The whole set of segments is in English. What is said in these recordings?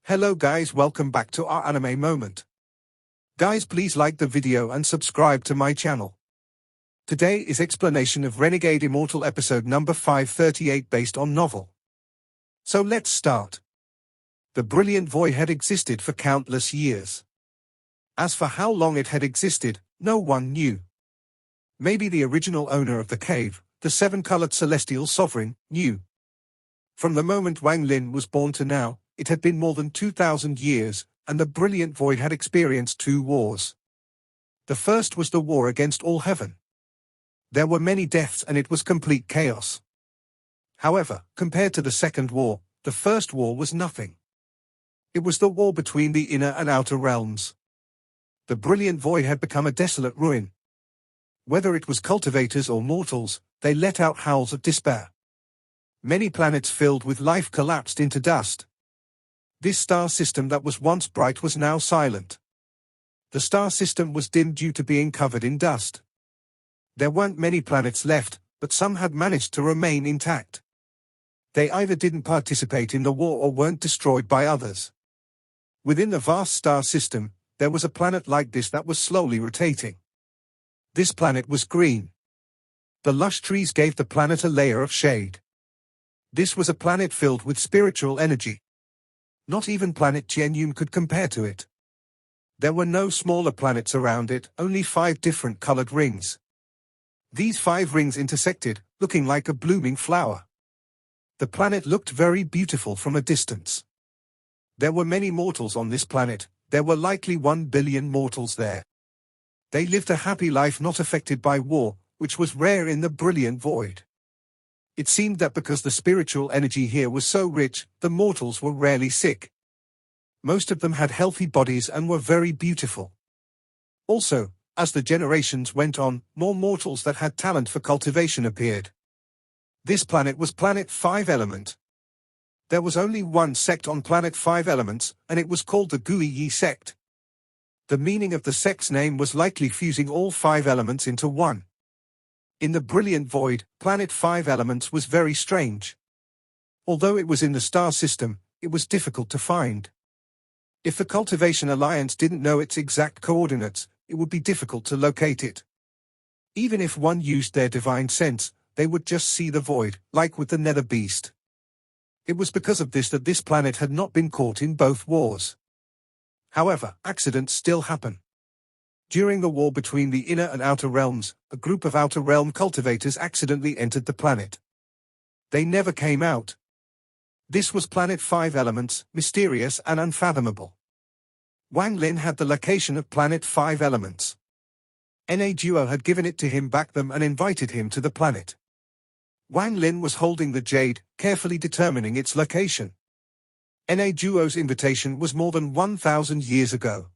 Hello guys, welcome back to our anime moment. Guys, please like the video and subscribe to my channel. Today is explanation of Renegade Immortal episode number 538 based on novel. So let's start. The brilliant void had existed for countless years. As for how long it had existed, no one knew. Maybe the original owner of the cave, the seven-colored celestial sovereign, knew. From the moment Wang Lin was born to now, it had been more than 2,000 years, and the brilliant void had experienced two wars. The first was the war against all heaven. There were many deaths and it was complete chaos. However, compared to the second war, the first war was nothing. It was the war between the inner and outer realms. The brilliant void had become a desolate ruin. Whether it was cultivators or mortals, they let out howls of despair. Many planets filled with life collapsed into dust. This star system that was once bright was now silent. The star system was dim due to being covered in dust. There weren't many planets left, but some had managed to remain intact. They either didn't participate in the war or weren't destroyed by others. Within the vast star system, there was a planet like this that was slowly rotating. This planet was green. The lush trees gave the planet a layer of shade. This was a planet filled with spiritual energy. Not even planet Tianyun could compare to it. There were no smaller planets around it, only 5 different colored rings. These 5 rings intersected, looking like a blooming flower. The planet looked very beautiful from a distance. There were many mortals on this planet. There were likely 1 billion mortals there. They lived a happy life not affected by war, which was rare in the brilliant void. It seemed that because the spiritual energy here was so rich, the mortals were rarely sick. Most of them had healthy bodies and were very beautiful. Also, as the generations went on, more mortals that had talent for cultivation appeared. This planet was Planet 5 Element. There was only one sect on Planet 5 Elements, and it was called the Guiyi sect. The meaning of the sect's name was likely fusing all 5 elements into one. In the brilliant void, Planet 5 Elements was very strange. Although it was in the star system, it was difficult to find. If the Cultivation Alliance didn't know its exact coordinates, it would be difficult to locate it. Even if one used their divine sense, they would just see the void, like with the Nether Beast. It was because of this that this planet had not been caught in both wars. However, accidents still happen. During the war between the inner and outer realms, a group of outer realm cultivators accidentally entered the planet. They never came out. This was Planet 5 Elements, mysterious and unfathomable. Wang Lin had the location of Planet 5 Elements. Na Duo had given it to him back then and invited him to the planet. Wang Lin was holding the jade, carefully determining its location. Na Duo's invitation was more than 1,000 years ago.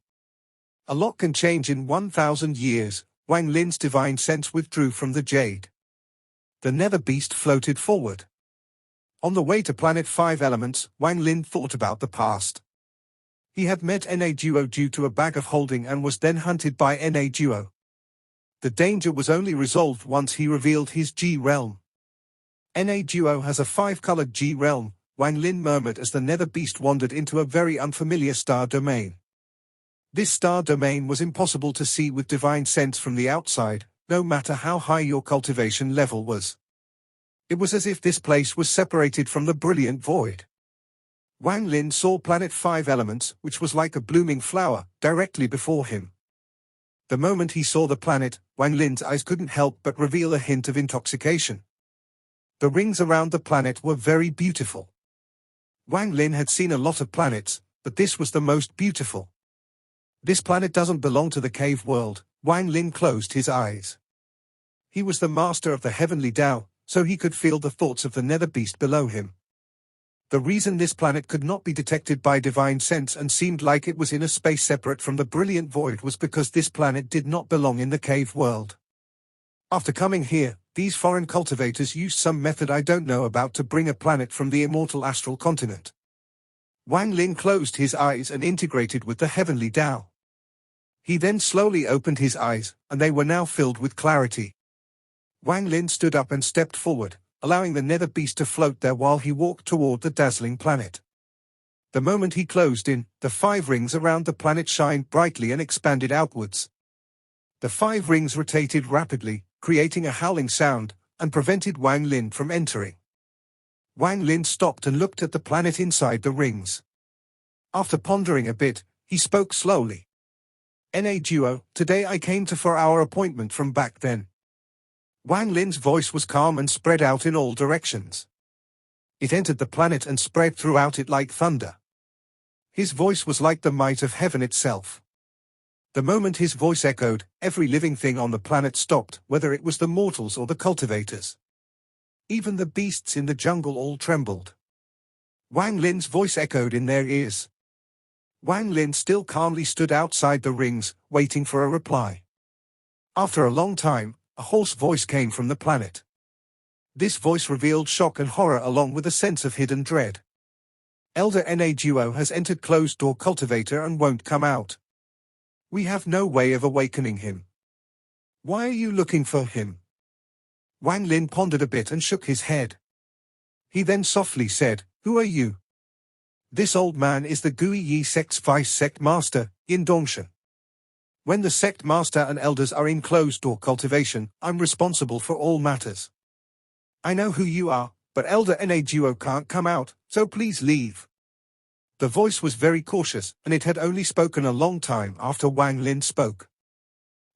A lot can change in 1,000 years. Wang Lin's divine sense withdrew from the jade. The Nether Beast floated forward. On the way to Planet 5 Elements, Wang Lin thought about the past. He had met Na Duo due to a bag of holding and was then hunted by Na Duo. The danger was only resolved once he revealed his G realm. Na Duo has a 5-colored G realm, Wang Lin murmured as the Nether Beast wandered into a very unfamiliar star domain. This star domain was impossible to see with divine sense from the outside, no matter how high your cultivation level was. It was as if this place was separated from the brilliant void. Wang Lin saw Planet 5 Elements, which was like a blooming flower, directly before him. The moment he saw the planet, Wang Lin's eyes couldn't help but reveal a hint of intoxication. The rings around the planet were very beautiful. Wang Lin had seen a lot of planets, but this was the most beautiful. This planet doesn't belong to the cave world. Wang Lin closed his eyes. He was the master of the heavenly Tao, so he could feel the thoughts of the Nether Beast below him. The reason this planet could not be detected by divine sense and seemed like it was in a space separate from the brilliant void was because this planet did not belong in the cave world. After coming here, these foreign cultivators used some method I don't know about to bring a planet from the immortal astral continent. Wang Lin closed his eyes and integrated with the heavenly Tao. He then slowly opened his eyes, and they were now filled with clarity. Wang Lin stood up and stepped forward, allowing the Nether Beast to float there while he walked toward the dazzling planet. The moment he closed in, the 5 rings around the planet shined brightly and expanded outwards. The 5 rings rotated rapidly, creating a howling sound, and prevented Wang Lin from entering. Wang Lin stopped and looked at the planet inside the rings. After pondering a bit, he spoke slowly. "Na Duo, today I came for our appointment from back then." Wang Lin's voice was calm and spread out in all directions. It entered the planet and spread throughout it like thunder. His voice was like the might of heaven itself. The moment his voice echoed, every living thing on the planet stopped, whether it was the mortals or the cultivators. Even the beasts in the jungle all trembled. Wang Lin's voice echoed in their ears. Wang Lin still calmly stood outside the rings, waiting for a reply. After a long time, a hoarse voice came from the planet. This voice revealed shock and horror along with a sense of hidden dread. "Elder Na Duo has entered closed-door cultivator and won't come out. We have no way of awakening him. Why are you looking for him?" Wang Lin pondered a bit and shook his head. He then softly said, "Who are you?" "This old man is the Gui Yi sect's vice sect master, Indonesia. When the sect master and elders are in closed-door cultivation, I'm responsible for all matters. I know who you are, but Elder Na Duo can't come out, so please leave." The voice was very cautious, and it had only spoken a long time after Wang Lin spoke.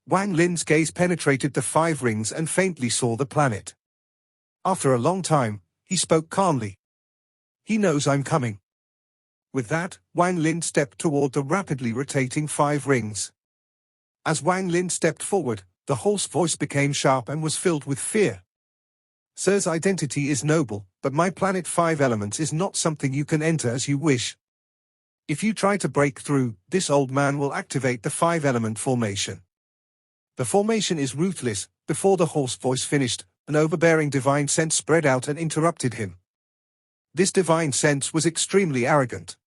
Wang Lin's gaze penetrated the 5 rings and faintly saw the planet. After a long time, he spoke calmly. "He knows I'm coming." With that, Wang Lin stepped toward the rapidly rotating 5 rings. As Wang Lin stepped forward, the hoarse voice became sharp and was filled with fear. "Sir's identity is noble, but my planet 5 elements is not something you can enter as you wish. If you try to break through, this old man will activate the 5-element formation." The formation is ruthless. Before the hoarse voice finished, an overbearing divine sense spread out and interrupted him. This divine sense was extremely arrogant.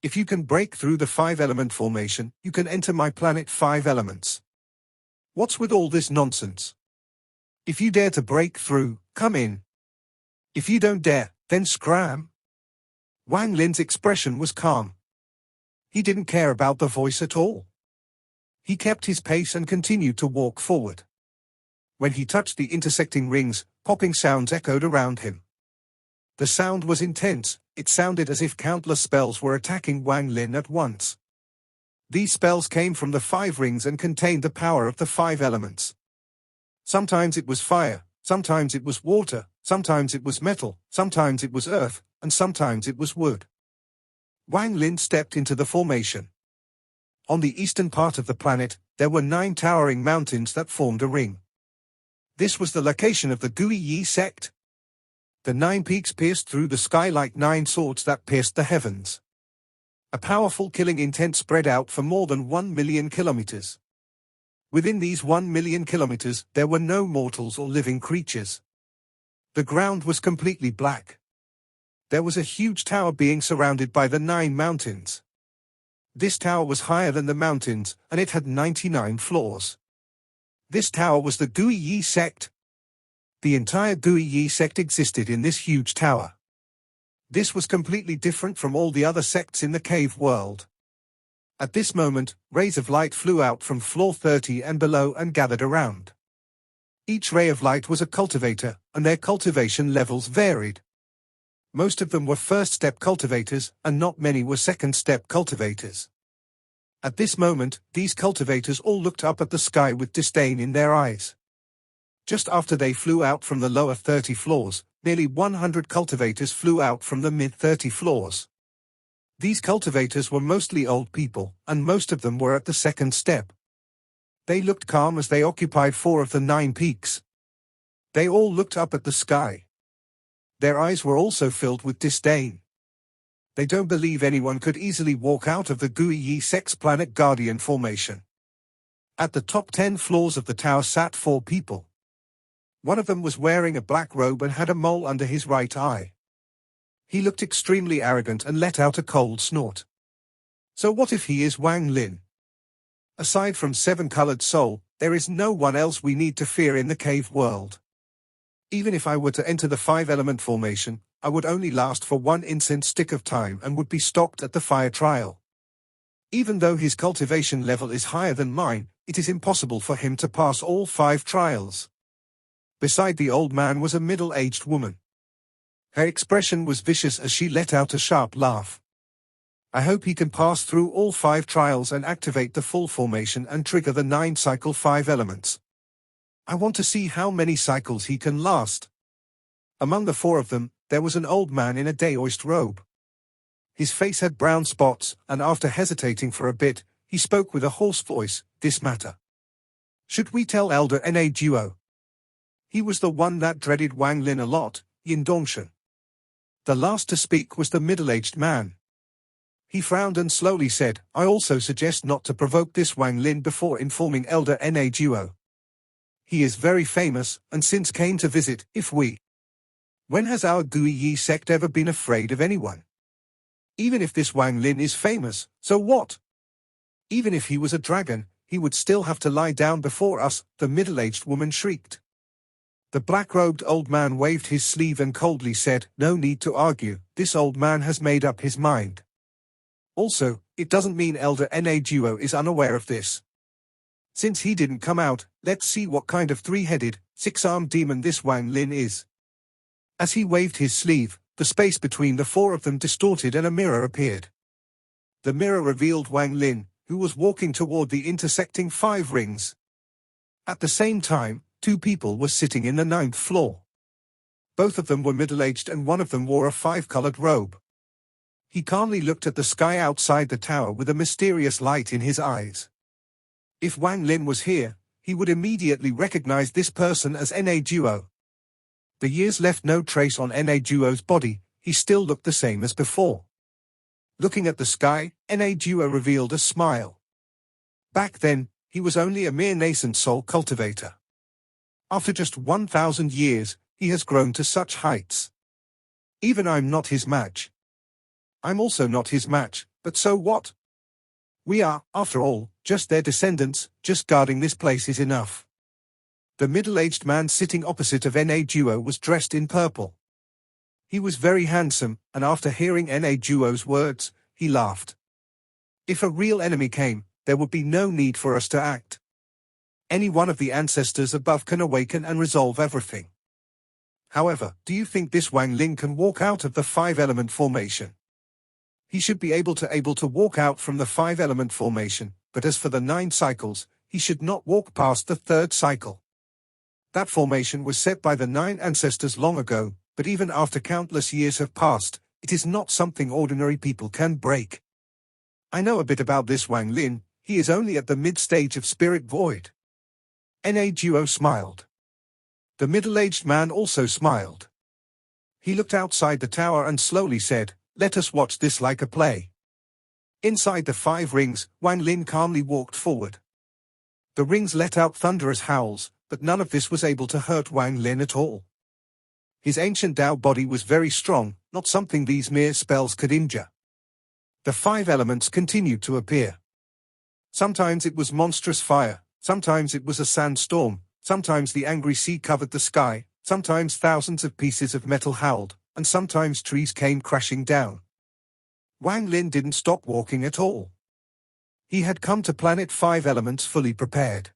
"If you can break through the 5-element formation, you can enter my planet 5 elements. What's with all this nonsense? If you dare to break through, come in. If you don't dare, then scram." Wang Lin's expression was calm. He didn't care about the voice at all. He kept his pace and continued to walk forward. When he touched the intersecting rings, popping sounds echoed around him. The sound was intense. It sounded as if countless spells were attacking Wang Lin at once. These spells came from the 5 rings and contained the power of the 5 elements. Sometimes it was fire, sometimes it was water, sometimes it was metal, sometimes it was earth, and sometimes it was wood. Wang Lin stepped into the formation. On the eastern part of the planet, there were 9 towering mountains that formed a ring. This was the location of the Gui Yi sect. The 9 peaks pierced through the sky like 9 swords that pierced the heavens. A powerful killing intent spread out for more than 1 million kilometers. Within these 1 million kilometers, there were no mortals or living creatures. The ground was completely black. There was a huge tower being surrounded by the 9 mountains. This tower was higher than the mountains, and it had 99 floors. This tower was the Gui Yi sect. The entire Gui Yi sect existed in this huge tower. This was completely different from all the other sects in the cave world. At this moment, rays of light flew out from floor 30 and below and gathered around. Each ray of light was a cultivator, and their cultivation levels varied. Most of them were first-step cultivators, and not many were second-step cultivators. At this moment, these cultivators all looked up at the sky with disdain in their eyes. Just after they flew out from the lower 30 floors, nearly 100 cultivators flew out from the mid-30 floors. These cultivators were mostly old people, and most of them were at the second step. They looked calm as they occupied 4 of the 9 peaks. They all looked up at the sky. Their eyes were also filled with disdain. They don't believe anyone could easily walk out of the Gui Yi sect's planet guardian formation. At the top 10 floors of the tower sat 4 people. One of them was wearing a black robe and had a mole under his right eye. He looked extremely arrogant and let out a cold snort. So what if he is Wang Lin? Aside from 7-colored soul, there is no one else we need to fear in the cave world. Even if I were to enter the 5-element formation, I would only last for 1 incense stick of time and would be stopped at the fire trial. Even though his cultivation level is higher than mine, it is impossible for him to pass all 5 trials. Beside the old man was a middle-aged woman. Her expression was vicious as she let out a sharp laugh. I hope he can pass through all 5 trials and activate the full formation and trigger the 9-cycle 5 elements. I want to see how many cycles he can last. Among the 4 of them, there was an old man in a daoist robe. His face had brown spots, and after hesitating for a bit, he spoke with a hoarse voice, "This matter. Should we tell Elder Na Duo?" He was the one that dreaded Wang Lin a lot, Yin Dongshan. The last to speak was the middle-aged man. He frowned and slowly said, "I also suggest not to provoke this Wang Lin before informing Elder Na Duo. He is very famous, and since came to visit, When has our Gui Yi sect ever been afraid of anyone? Even if this Wang Lin is famous, so what? Even if he was a dragon, he would still have to lie down before us," the middle-aged woman shrieked. The black-robed old man waved his sleeve and coldly said, "No need to argue, this old man has made up his mind. Also, it doesn't mean Elder Na Duo is unaware of this. Since he didn't come out, let's see what kind of 3-headed, 6-armed demon this Wang Lin is." As he waved his sleeve, the space between the 4 of them distorted and a mirror appeared. The mirror revealed Wang Lin, who was walking toward the intersecting 5 rings. At the same time, 2 people were sitting in the 9th floor. Both of them were middle-aged and one of them wore a 5-colored robe. He calmly looked at the sky outside the tower with a mysterious light in his eyes. If Wang Lin was here, he would immediately recognize this person as Na Duo. The years left no trace on Na Duo's body, he still looked the same as before. Looking at the sky, Na Duo revealed a smile. Back then, he was only a mere nascent soul cultivator. After just 1,000 years, he has grown to such heights. Even I'm not his match. I'm also not his match, but so what? We are, after all, just their descendants, just guarding this place is enough. The middle-aged man sitting opposite of Na Duo was dressed in purple. He was very handsome, and after hearing Na Duo's words, he laughed. If a real enemy came, there would be no need for us to act. Any one of the ancestors above can awaken and resolve everything. However, do you think this Wang Lin can walk out of the 5-element formation? He should be able to walk out from the 5-element formation, but as for the 9 cycles, he should not walk past the 3rd cycle. That formation was set by the 9 ancestors long ago, but even after countless years have passed, it is not something ordinary people can break. I know a bit about this Wang Lin, he is only at the mid-stage of spirit void. Na Duo smiled. The middle-aged man also smiled. He looked outside the tower and slowly said, "Let us watch this like a play." Inside the 5 rings, Wang Lin calmly walked forward. The rings let out thunderous howls, but none of this was able to hurt Wang Lin at all. His ancient Dao body was very strong, not something these mere spells could injure. The 5 elements continued to appear. Sometimes it was monstrous fire, sometimes it was a sandstorm, sometimes the angry sea covered the sky, sometimes thousands of pieces of metal howled, and sometimes trees came crashing down. Wang Lin didn't stop walking at all. He had come to Planet 5 Elements fully prepared.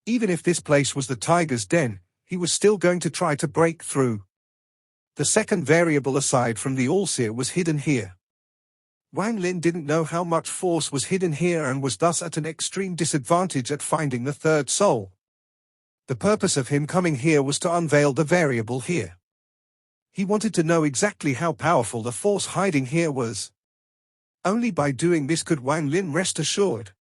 Even if this place was the tiger's den, he was still going to try to break through. The second variable aside from the All-Seer was hidden here. Wang Lin didn't know how much force was hidden here and was thus at an extreme disadvantage at finding the 3rd soul. The purpose of him coming here was to unveil the variable here. He wanted to know exactly how powerful the force hiding here was. Only by doing this could Wang Lin rest assured.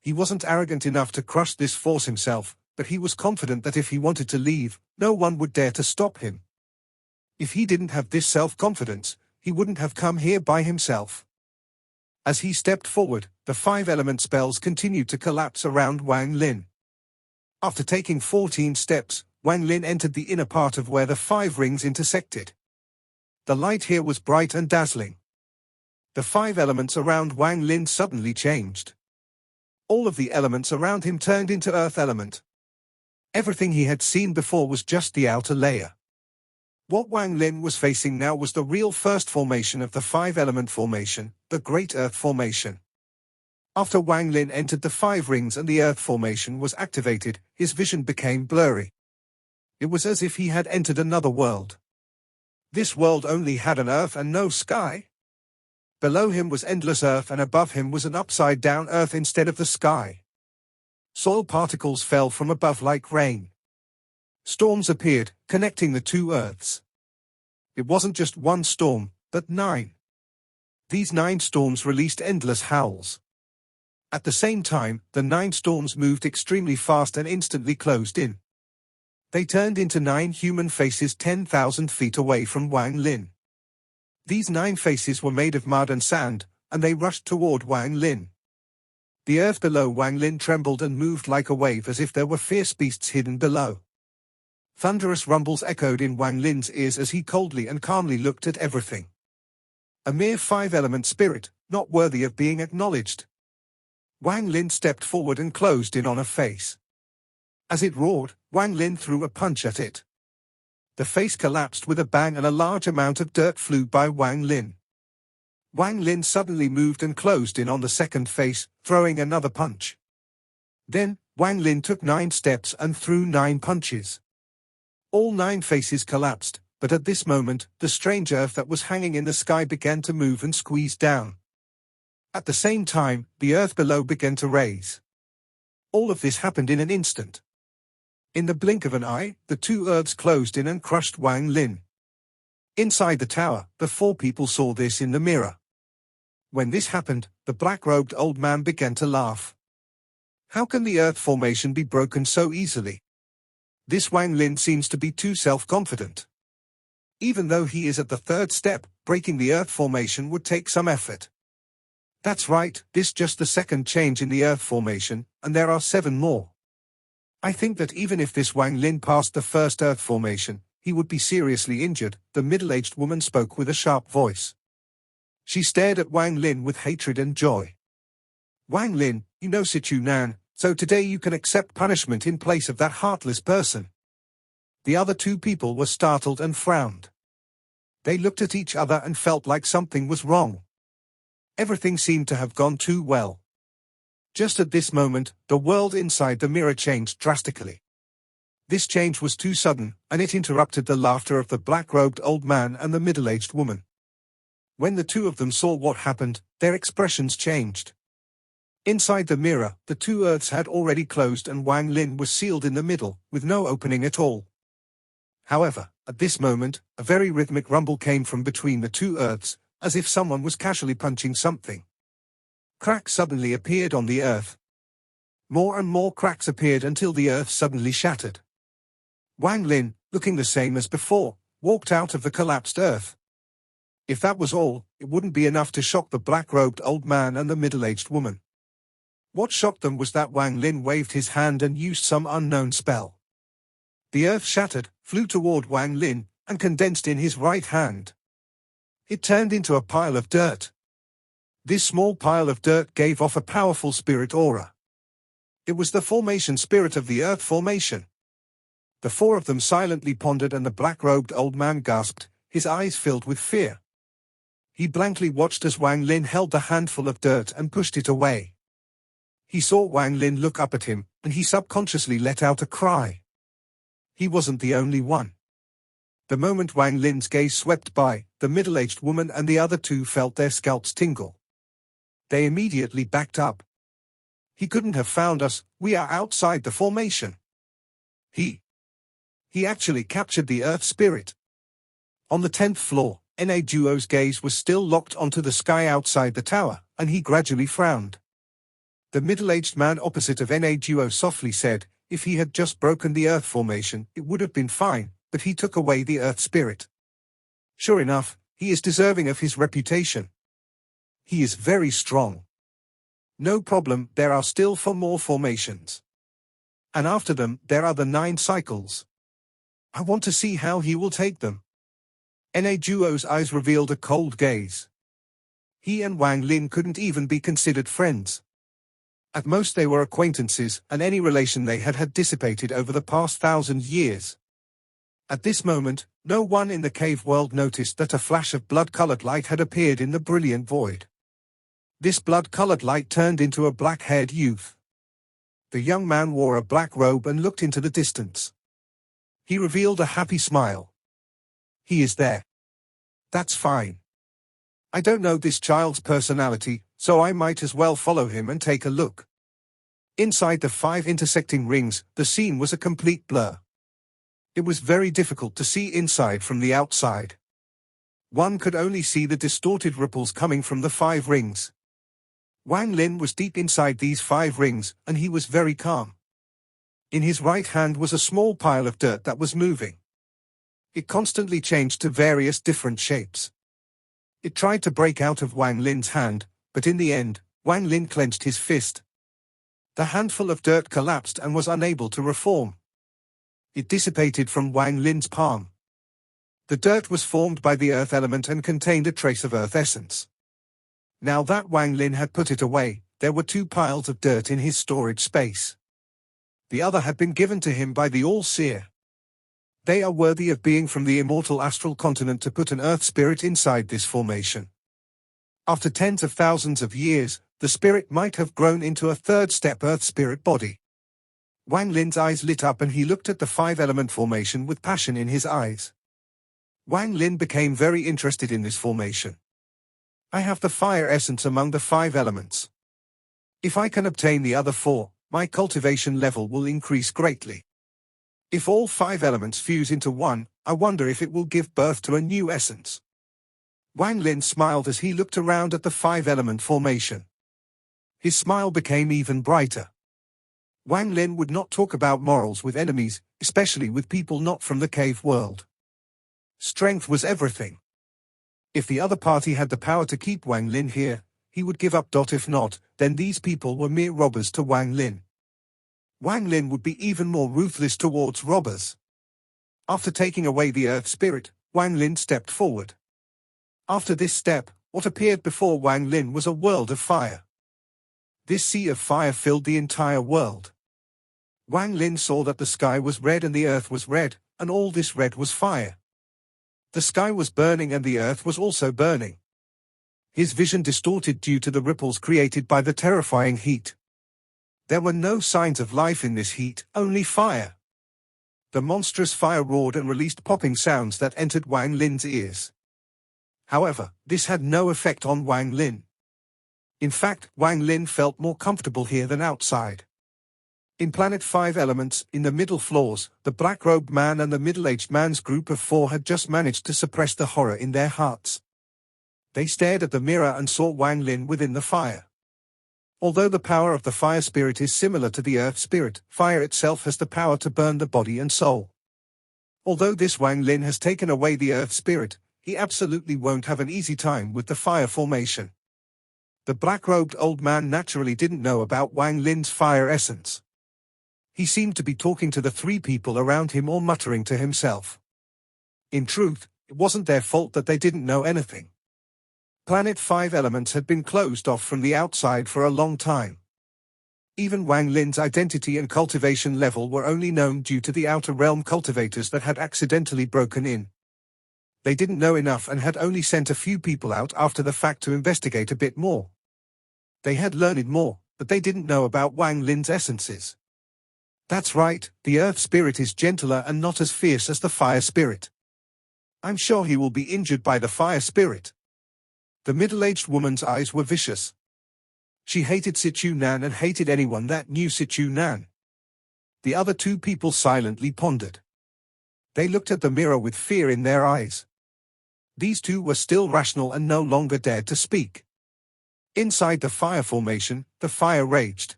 He wasn't arrogant enough to crush this force himself, but he was confident that if he wanted to leave, no one would dare to stop him. If he didn't have this self-confidence, he wouldn't have come here by himself. As he stepped forward, the 5-element spells continued to collapse around Wang Lin. After taking 14 steps, Wang Lin entered the inner part of where the 5 rings intersected. The light here was bright and dazzling. The 5 elements around Wang Lin suddenly changed. All of the elements around him turned into earth element. Everything he had seen before was just the outer layer. What Wang Lin was facing now was the real first formation of the five-element formation, the Great Earth Formation. After Wang Lin entered the five rings and the Earth Formation was activated, his vision became blurry. It was as if he had entered another world. This world only had an earth and no sky. Below him was endless earth and above him was an upside-down earth instead of the sky. Soil particles fell from above like rain. Storms appeared, connecting the two earths. It wasn't just one storm, but 9. These 9 storms released endless howls. At the same time, the 9 storms moved extremely fast and instantly closed in. They turned into 9 human faces 10,000 feet away from Wang Lin. These 9 faces were made of mud and sand, and they rushed toward Wang Lin. The earth below Wang Lin trembled and moved like a wave as if there were fierce beasts hidden below. Thunderous rumbles echoed in Wang Lin's ears as he coldly and calmly looked at everything. A mere five-element spirit, not worthy of being acknowledged. Wang Lin stepped forward and closed in on a face. As it roared, Wang Lin threw a punch at it. The face collapsed with a bang and a large amount of dirt flew by Wang Lin. Wang Lin suddenly moved and closed in on the second face, throwing another punch. Then, Wang Lin took 9 steps and threw 9 punches. All 9 faces collapsed, but at this moment, the strange earth that was hanging in the sky began to move and squeeze down. At the same time, the earth below began to raise. All of this happened in an instant. In the blink of an eye, the 2 earths closed in and crushed Wang Lin. Inside the tower, the 4 people saw this in the mirror. When this happened, the black-robed old man began to laugh. How can the earth formation be broken so easily? This Wang Lin seems to be too self-confident. Even though he is at the 3rd step, breaking the earth formation would take some effort. That's right, this just the 2nd change in the earth formation, and there are 7 more. I think that even if this Wang Lin passed the 1st earth formation, he would be seriously injured, the middle-aged woman spoke with a sharp voice. She stared at Wang Lin with hatred and joy. Wang Lin, you know Situ Nan, so today you can accept punishment in place of that heartless person. The other 2 people were startled and frowned. They looked at each other and felt like something was wrong. Everything seemed to have gone too well. Just at this moment, the world inside the mirror changed drastically. This change was too sudden, and it interrupted the laughter of the black-robed old man and the middle-aged woman. When the 2 of them saw what happened, their expressions changed. Inside the mirror, the 2 earths had already closed and Wang Lin was sealed in the middle, with no opening at all. However, at this moment, a very rhythmic rumble came from between the 2 earths, as if someone was casually punching something. Cracks suddenly appeared on the earth. More and more cracks appeared until the earth suddenly shattered. Wang Lin, looking the same as before, walked out of the collapsed earth. If that was all, it wouldn't be enough to shock the black-robed old man and the middle-aged woman. What shocked them was that Wang Lin waved his hand and used some unknown spell. The earth shattered, flew toward Wang Lin, and condensed in his right hand. It turned into a pile of dirt. This small pile of dirt gave off a powerful spirit aura. It was the formation spirit of the earth formation. The 4 of them silently pondered and the black-robed old man gasped, his eyes filled with fear. He blankly watched as Wang Lin held the handful of dirt and pushed it away. He saw Wang Lin look up at him, and he subconsciously let out a cry. He wasn't the only one. The moment Wang Lin's gaze swept by, the middle-aged woman and the other 2 felt their scalps tingle. They immediately backed up. He couldn't have found us, we are outside the formation. He actually captured the earth spirit. On the 10th floor, Na Duo's gaze was still locked onto the sky outside the tower, and he gradually frowned. The middle-aged man opposite of Na Duo softly said, if he had just broken the earth formation, it would have been fine, but he took away the earth spirit. Sure enough, he is deserving of his reputation. He is very strong. No problem, there are still 4 more formations. And after them, there are the 9 cycles. I want to see how he will take them. Na Duo's eyes revealed a cold gaze. He and Wang Lin couldn't even be considered friends. At most they were acquaintances, and any relation they had dissipated over the past 1,000 years. At this moment, no one in the cave world noticed that a flash of blood-colored light had appeared in the brilliant void. This blood-colored light turned into a black-haired youth. The young man wore a black robe and looked into the distance. He revealed a happy smile. He is there. That's fine. I don't know this child's personality, so I might as well follow him and take a look. Inside the 5 intersecting rings, the scene was a complete blur. It was very difficult to see inside from the outside. One could only see the distorted ripples coming from the 5 rings. Wang Lin was deep inside these 5 rings, and he was very calm. In his right hand was a small pile of dirt that was moving. It constantly changed to various different shapes. It tried to break out of Wang Lin's hand, but in the end, Wang Lin clenched his fist. The handful of dirt collapsed and was unable to reform. It dissipated from Wang Lin's palm. The dirt was formed by the earth element and contained a trace of earth essence. Now that Wang Lin had put it away, there were 2 piles of dirt in his storage space. The other had been given to him by the All-Seer. They are worthy of being from the immortal astral continent to put an earth spirit inside this formation. After tens of thousands of years, the spirit might have grown into a 3rd-step earth spirit body. Wang Lin's eyes lit up and he looked at the 5-element formation with passion in his eyes. Wang Lin became very interested in this formation. I have the fire essence among the 5 elements. If I can obtain the other 4, my cultivation level will increase greatly. If all 5 elements fuse into one, I wonder if it will give birth to a new essence. Wang Lin smiled as he looked around at the 5-element formation. His smile became even brighter. Wang Lin would not talk about morals with enemies, especially with people not from the cave world. Strength was everything. If the other party had the power to keep Wang Lin here, he would give up. If not, then these people were mere robbers to Wang Lin. Wang Lin would be even more ruthless towards robbers. After taking away the earth spirit, Wang Lin stepped forward. After this step, what appeared before Wang Lin was a world of fire. This sea of fire filled the entire world. Wang Lin saw that the sky was red and the earth was red, and all this red was fire. The sky was burning and the earth was also burning. His vision distorted due to the ripples created by the terrifying heat. There were no signs of life in this heat, only fire. The monstrous fire roared and released popping sounds that entered Wang Lin's ears. However, this had no effect on Wang Lin. In fact, Wang Lin felt more comfortable here than outside. In Planet 5 Elements, in the middle floors, the black-robed man and the middle-aged man's group of 4 had just managed to suppress the horror in their hearts. They stared at the mirror and saw Wang Lin within the fire. Although the power of the fire spirit is similar to the earth spirit, fire itself has the power to burn the body and soul. Although this Wang Lin has taken away the earth spirit, he absolutely won't have an easy time with the fire formation. The black-robed old man naturally didn't know about Wang Lin's fire essence. He seemed to be talking to the 3 people around him or muttering to himself. In truth, it wasn't their fault that they didn't know anything. Planet 5 Elements had been closed off from the outside for a long time. Even Wang Lin's identity and cultivation level were only known due to the outer realm cultivators that had accidentally broken in. They didn't know enough and had only sent a few people out after the fact to investigate a bit more. They had learned more, but they didn't know about Wang Lin's essences. That's right, the earth spirit is gentler and not as fierce as the fire spirit. I'm sure he will be injured by the fire spirit. The middle-aged woman's eyes were vicious. She hated Situ Nan and hated anyone that knew Situ Nan. The other 2 people silently pondered. They looked at the mirror with fear in their eyes. These 2 were still rational and no longer dared to speak. Inside the fire formation, the fire raged.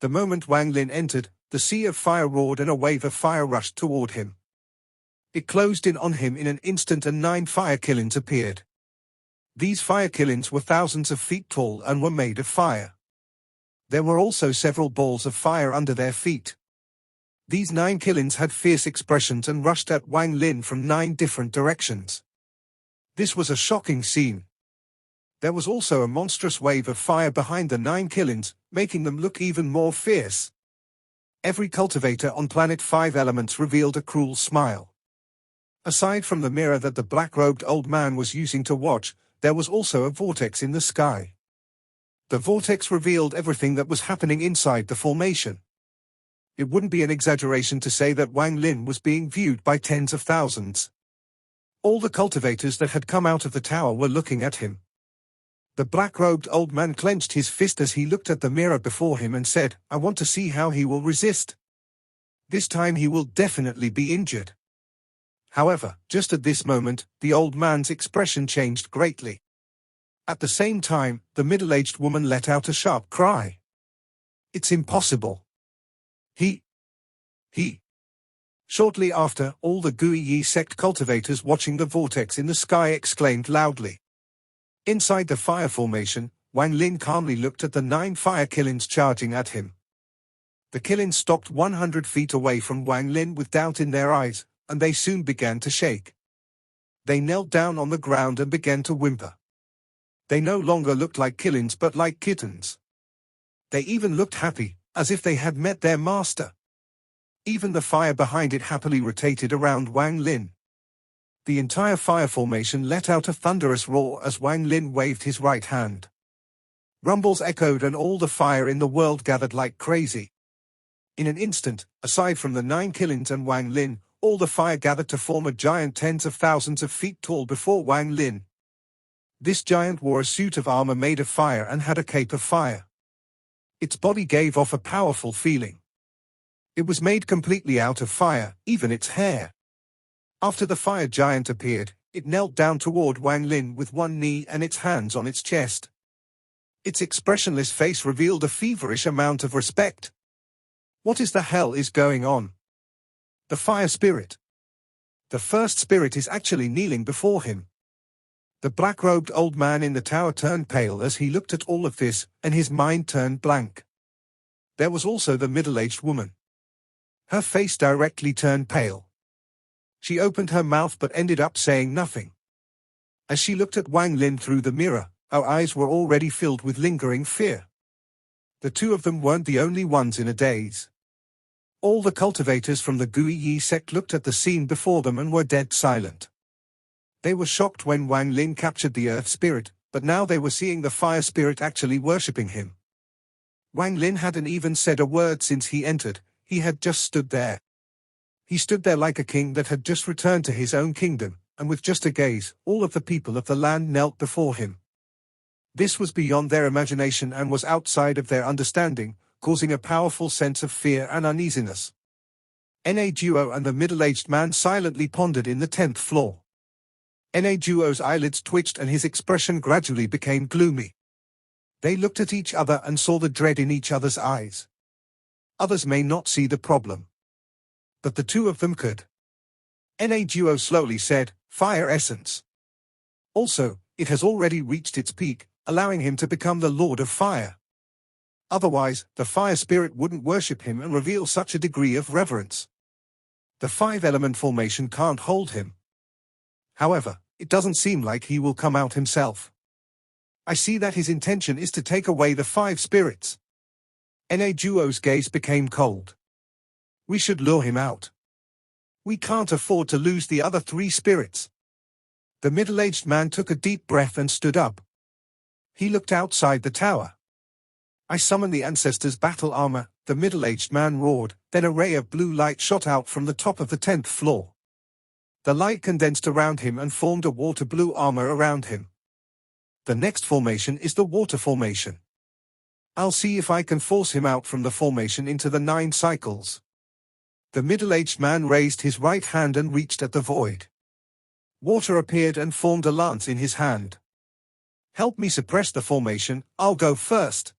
The moment Wang Lin entered, the sea of fire roared and a wave of fire rushed toward him. It closed in on him in an instant and 9 fire killings appeared. These fire killings were thousands of feet tall and were made of fire. There were also several balls of fire under their feet. These 9 killings had fierce expressions and rushed at Wang Lin from 9 different directions. This was a shocking scene. There was also a monstrous wave of fire behind the 9 killings, making them look even more fierce. Every cultivator on Planet 5 Elements revealed a cruel smile. Aside from the mirror that the black-robed old man was using to watch, there was also a vortex in the sky. The vortex revealed everything that was happening inside the formation. It wouldn't be an exaggeration to say that Wang Lin was being viewed by tens of thousands. All the cultivators that had come out of the tower were looking at him. The black-robed old man clenched his fist as he looked at the mirror before him and said, "I want to see how he will resist. This time he will definitely be injured." However, just at this moment, the old man's expression changed greatly. At the same time, the middle-aged woman let out a sharp cry. "It's impossible. He. Shortly after, all the Guiyi sect cultivators watching the vortex in the sky exclaimed loudly. Inside the fire formation, Wang Lin calmly looked at the 9 fire killings charging at him. The killings stopped 100 feet away from Wang Lin with doubt in their eyes, and they soon began to shake. They knelt down on the ground and began to whimper. They no longer looked like killings but like kittens. They even looked happy, as if they had met their master. Even the fire behind it happily rotated around Wang Lin. The entire fire formation let out a thunderous roar as Wang Lin waved his right hand. Rumbles echoed and all the fire in the world gathered like crazy. In an instant, aside from the 9 killings and Wang Lin, all the fire gathered to form a giant tens of thousands of feet tall before Wang Lin. This giant wore a suit of armor made of fire and had a cape of fire. Its body gave off a powerful feeling. It was made completely out of fire, even its hair. After the fire giant appeared, it knelt down toward Wang Lin with one knee and its hands on its chest. Its expressionless face revealed a feverish amount of respect. What is the hell is going on? The fire spirit. The first spirit is actually kneeling before him. The black-robed old man in the tower turned pale as he looked at all of this, and his mind turned blank. There was also the middle-aged woman. Her face directly turned pale. She opened her mouth but ended up saying nothing. As she looked at Wang Lin through the mirror, her eyes were already filled with lingering fear. The two of them weren't the only ones in a daze. All the cultivators from the Guiyi sect looked at the scene before them and were dead silent. They were shocked when Wang Lin captured the earth spirit, but now they were seeing the fire spirit actually worshipping him. Wang Lin hadn't even said a word since he entered, he had just stood there. He stood there like a king that had just returned to his own kingdom, and with just a gaze, all of the people of the land knelt before him. This was beyond their imagination and was outside of their understanding, causing a powerful sense of fear and uneasiness. Na Duo and the middle-aged man silently pondered in the 10th floor. Na Duo's eyelids twitched and his expression gradually became gloomy. They looked at each other and saw the dread in each other's eyes. Others may not see the problem, but the two of them could. Na Duo slowly said, "Fire essence. Also, it has already reached its peak, allowing him to become the Lord of Fire. Otherwise, the fire spirit wouldn't worship him and reveal such a degree of reverence. The 5-element formation can't hold him. However, it doesn't seem like he will come out himself. I see that his intention is to take away the 5 spirits." Na Duo's gaze became cold. "We should lure him out. We can't afford to lose the other 3 spirits." The middle-aged man took a deep breath and stood up. He looked outside the tower. "I summon the ancestors' battle armor," the middle-aged man roared, then a ray of blue light shot out from the top of the 10th floor. The light condensed around him and formed a water-blue armor around him. The next formation is the water formation. I'll see if I can force him out from the formation into the 9 cycles. The middle-aged man raised his right hand and reached at the void. Water appeared and formed a lance in his hand. "Help me suppress the formation, I'll go first."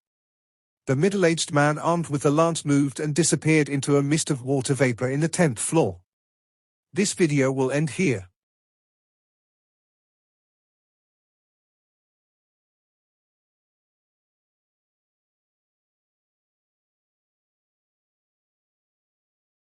The middle-aged man armed with the lance moved and disappeared into a mist of water vapor in the 10th floor. This video will end here.